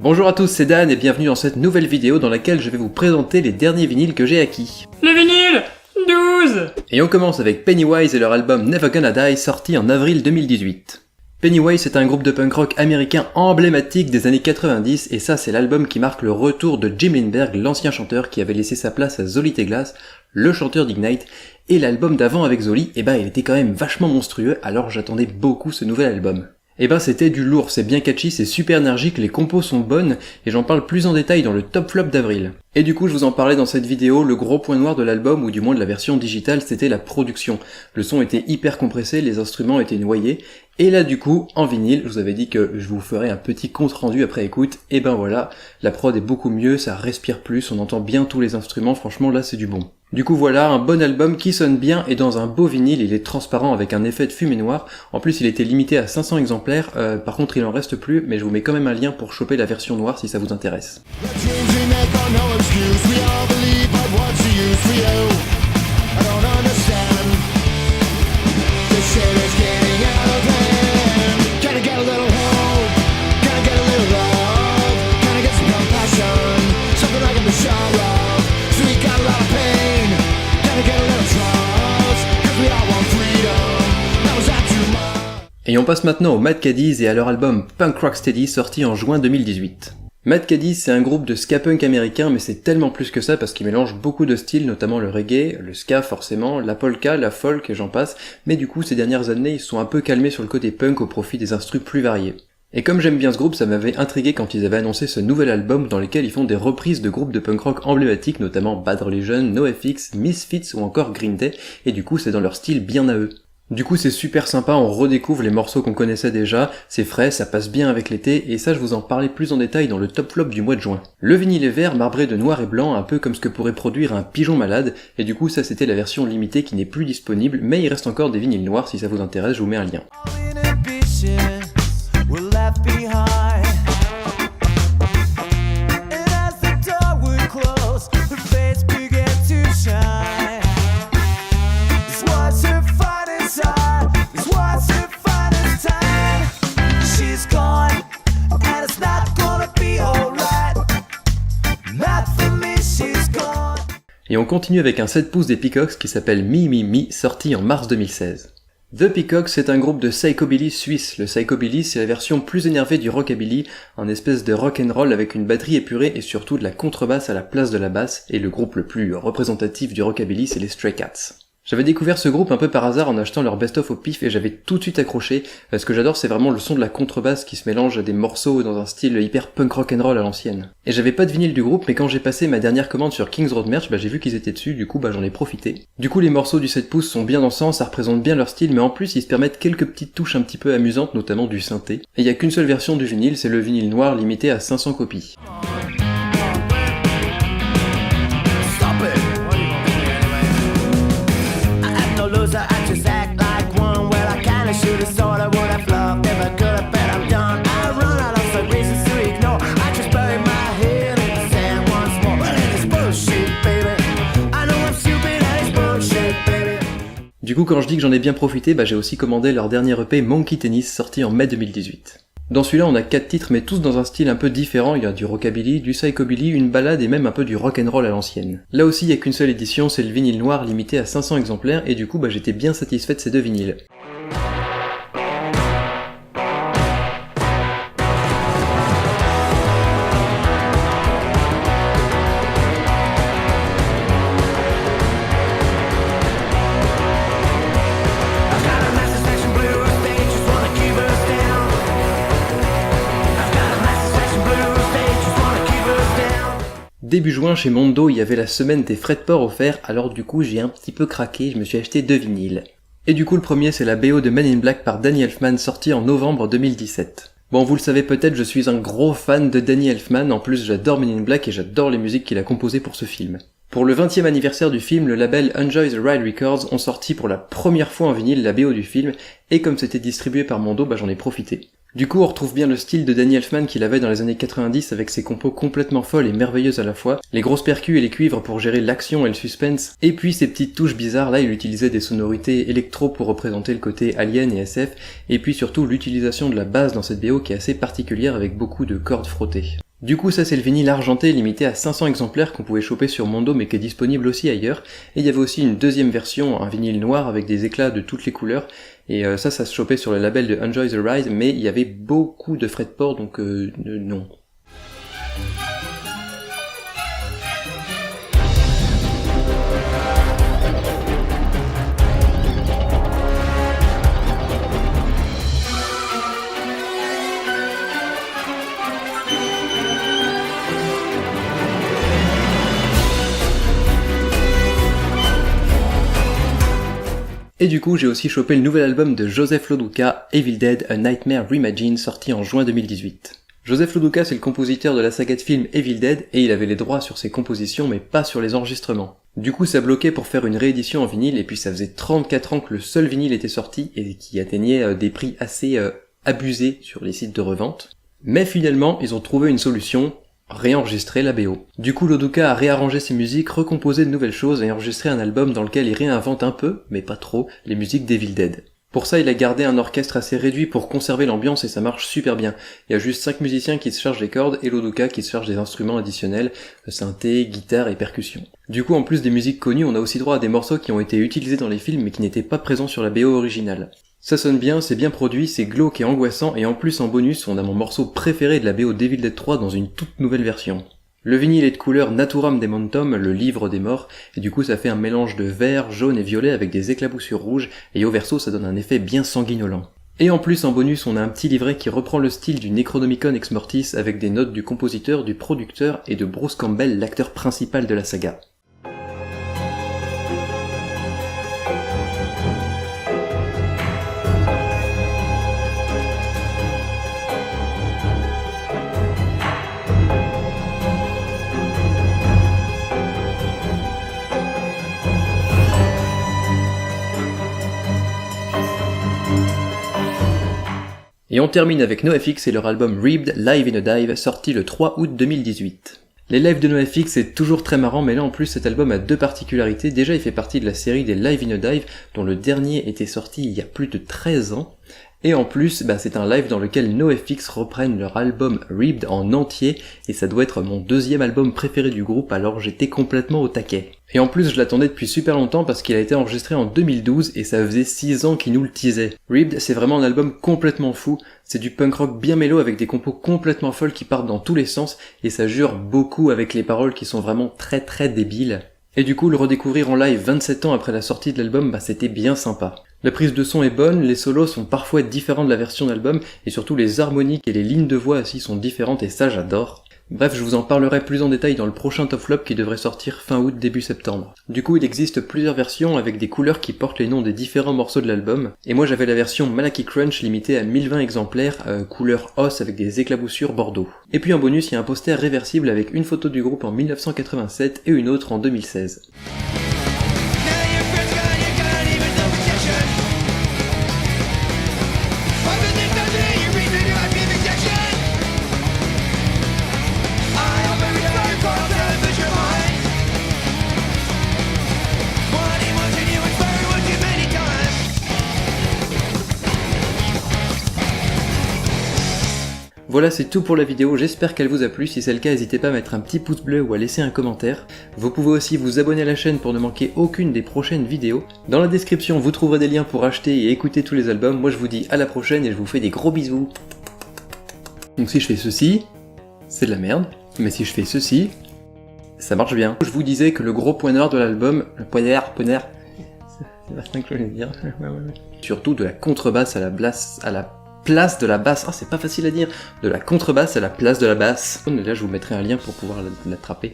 Bonjour à tous, c'est Dan et bienvenue dans cette nouvelle vidéo dans laquelle je vais vous présenter les derniers vinyles que j'ai acquis. Le vinyle 12. Et on commence avec Pennywise et leur album Never Gonna Die sorti en avril 2018. Pennywise est un groupe de punk rock américain emblématique des années 90 et ça c'est l'album qui marque le retour de Jim Lindberg, l'ancien chanteur qui avait laissé sa place à Zolly Teglas, le chanteur d'Ignite, et l'album d'avant avec Zolly, il était quand même vachement monstrueux alors j'attendais beaucoup ce nouvel album. C'était du lourd, c'est bien catchy, c'est super énergique, les compos sont bonnes, et j'en parle plus en détail dans le top flop d'avril. Et du coup, je vous en parlais dans cette vidéo, le gros point noir de l'album, ou du moins de la version digitale, c'était la production. Le son était hyper compressé, les instruments étaient noyés, et là du coup, en vinyle, je vous avais dit que je vous ferais un petit compte rendu après écoute, et ben voilà, la prod est beaucoup mieux, ça respire plus, on entend bien tous les instruments, franchement là c'est du bon. Du coup voilà, un bon album qui sonne bien et dans un beau vinyle, il est transparent avec un effet de fumée noire. En plus il était limité à 500 exemplaires, par contre il en reste plus, mais je vous mets quand même un lien pour choper la version noire si ça vous intéresse. Et on passe maintenant aux Mad Caddies et à leur album Punk Rock Steady sorti en juin 2018. Mad Caddies c'est un groupe de ska punk américain mais c'est tellement plus que ça parce qu'ils mélangent beaucoup de styles, notamment le reggae, le ska forcément, la polka, la folk et j'en passe, mais du coup ces dernières années ils sont un peu calmés sur le côté punk au profit des instrus plus variés. Et comme j'aime bien ce groupe, ça m'avait intrigué quand ils avaient annoncé ce nouvel album dans lequel ils font des reprises de groupes de punk rock emblématiques, notamment Bad Religion, NoFX, Misfits ou encore Green Day, et du coup c'est dans leur style bien à eux. Du coup c'est super sympa, on redécouvre les morceaux qu'on connaissait déjà, c'est frais, ça passe bien avec l'été, et ça je vous en parlais plus en détail dans le top flop du mois de juin. Le vinyle est vert, marbré de noir et blanc, un peu comme ce que pourrait produire un pigeon malade, et du coup ça c'était la version limitée qui n'est plus disponible, mais il reste encore des vinyles noirs, si ça vous intéresse, je vous mets un lien. Et on continue avec un 7 pouces des Peacocks qui s'appelle Me Me Me, sorti en mars 2016. The Peacocks c'est un groupe de psychobilly suisse. Le psychobilly c'est la version plus énervée du rockabilly, un espèce de rock'n'roll avec une batterie épurée et surtout de la contrebasse à la place de la basse, et le groupe le plus représentatif du rockabilly c'est les Stray Cats. J'avais découvert ce groupe un peu par hasard en achetant leur best-of au pif et j'avais tout de suite accroché. Ce que j'adore c'est vraiment le son de la contrebasse qui se mélange à des morceaux dans un style hyper punk rock'n'roll à l'ancienne. Et j'avais pas de vinyle du groupe mais quand j'ai passé ma dernière commande sur Kings Road Merch, j'ai vu qu'ils étaient dessus, du coup j'en ai profité. Du coup les morceaux du 7 pouces sont bien dansants, ça représente bien leur style mais en plus ils se permettent quelques petites touches un petit peu amusantes, notamment du synthé. Et il y a qu'une seule version du vinyle, c'est le vinyle noir limité à 500 copies. Du coup quand je dis que j'en ai bien profité, j'ai aussi commandé leur dernier EP Monkey Tennis sorti en mai 2018. Dans celui-là on a 4 titres mais tous dans un style un peu différent, il y a du rockabilly, du psychobilly, une ballade et même un peu du rock'n'roll à l'ancienne. Là aussi il y a qu'une seule édition, c'est le vinyle noir limité à 500 exemplaires et du coup j'étais bien satisfait de ces deux vinyles. Début juin chez Mondo, il y avait la semaine des frais de port offerts, alors du coup j'ai un petit peu craqué, je me suis acheté 2 vinyles. Et du coup le premier c'est la BO de Men in Black par Danny Elfman sorti en novembre 2017. Bon vous le savez peut-être, je suis un gros fan de Danny Elfman, en plus j'adore Men in Black et j'adore les musiques qu'il a composées pour ce film. Pour le 20e anniversaire du film, le label Enjoy the Ride Records ont sorti pour la première fois en vinyle la BO du film, et comme c'était distribué par Mondo, j'en ai profité. Du coup, on retrouve bien le style de Danny Elfman qu'il avait dans les années 90 avec ses compos complètement folles et merveilleuses à la fois, les grosses percus et les cuivres pour gérer l'action et le suspense, et puis ces petites touches bizarres, là il utilisait des sonorités électro pour représenter le côté alien et SF, et puis surtout l'utilisation de la basse dans cette BO qui est assez particulière avec beaucoup de cordes frottées. Du coup ça c'est le vinyle argenté limité à 500 exemplaires qu'on pouvait choper sur Mondo mais qui est disponible aussi ailleurs. Et il y avait aussi une deuxième version, un vinyle noir avec des éclats de toutes les couleurs. Et ça se chopait sur le label de Enjoy the Ride, mais il y avait beaucoup de frais de port donc non. Et du coup, j'ai aussi chopé le nouvel album de Joseph Lo Duca, Evil Dead, A Nightmare Reimagined, sorti en juin 2018. Joseph Lo Duca, c'est le compositeur de la saga de films Evil Dead, et il avait les droits sur ses compositions, mais pas sur les enregistrements. Du coup, ça bloquait pour faire une réédition en vinyle, et puis ça faisait 34 ans que le seul vinyle était sorti, et qui atteignait des prix assez abusés sur les sites de revente. Mais finalement, ils ont trouvé une solution, réenregistrer la BO. Du coup, Lo Duca a réarrangé ses musiques, recomposé de nouvelles choses et enregistré un album dans lequel il réinvente un peu, mais pas trop, les musiques d'Evil Dead. Pour ça, il a gardé un orchestre assez réduit pour conserver l'ambiance et ça marche super bien. Il y a juste 5 musiciens qui se chargent des cordes et Lo Duca qui se charge des instruments additionnels, synthé, guitare et percussion. Du coup, en plus des musiques connues, on a aussi droit à des morceaux qui ont été utilisés dans les films mais qui n'étaient pas présents sur la BO originale. Ça sonne bien, c'est bien produit, c'est glauque et angoissant, et en plus en bonus, on a mon morceau préféré de la BO d'Evil Dead 3 dans une toute nouvelle version. Le vinyle est de couleur Naturam Demontum, le livre des morts, et du coup ça fait un mélange de vert, jaune et violet avec des éclaboussures rouges, et au verso ça donne un effet bien sanguinolent. Et en plus en bonus on a un petit livret qui reprend le style du Necronomicon Ex Mortis avec des notes du compositeur, du producteur et de Bruce Campbell, l'acteur principal de la saga. Et on termine avec NoFX et leur album Ribbed Live in a Dive, sorti le 3 août 2018. Les lives de NoFX c'est toujours très marrant, mais là en plus cet album a deux particularités. Déjà il fait partie de la série des Live in a Dive, dont le dernier était sorti il y a plus de 13 ans. Et en plus, c'est un live dans lequel NoFX reprennent leur album Ribbed en entier, et ça doit être mon deuxième album préféré du groupe, alors j'étais complètement au taquet. Et en plus, je l'attendais depuis super longtemps parce qu'il a été enregistré en 2012 et ça faisait 6 ans qu'ils nous le teasaient. Ribbed, c'est vraiment un album complètement fou, c'est du punk rock bien mélo avec des compos complètement folles qui partent dans tous les sens, et ça jure beaucoup avec les paroles qui sont vraiment très très débiles. Et du coup, le redécouvrir en live 27 ans après la sortie de l'album, c'était bien sympa. La prise de son est bonne, les solos sont parfois différents de la version d'album, et surtout les harmoniques et les lignes de voix aussi sont différentes et ça j'adore. Bref, je vous en parlerai plus en détail dans le prochain Top Flop qui devrait sortir fin août début septembre. Du coup, il existe plusieurs versions avec des couleurs qui portent les noms des différents morceaux de l'album, et moi j'avais la version Malachi Crunch limitée à 1020 exemplaires, couleur os avec des éclaboussures bordeaux. Et puis en bonus, il y a un poster réversible avec une photo du groupe en 1987 et une autre en 2016. Voilà, c'est tout pour la vidéo, j'espère qu'elle vous a plu, si c'est le cas n'hésitez pas à mettre un petit pouce bleu ou à laisser un commentaire. Vous pouvez aussi vous abonner à la chaîne pour ne manquer aucune des prochaines vidéos. Dans la description vous trouverez des liens pour acheter et écouter tous les albums, moi je vous dis à la prochaine et je vous fais des gros bisous. Donc si je fais ceci, c'est de la merde, mais si je fais ceci, ça marche bien. Je vous disais que le gros point noir de l'album, le poignard, c'est pas ça que je voulais dire, surtout de la contrebasse à la place de la basse, c'est pas facile à dire, de la contrebasse à la place de la basse. Et là je vous mettrai un lien pour pouvoir l'attraper.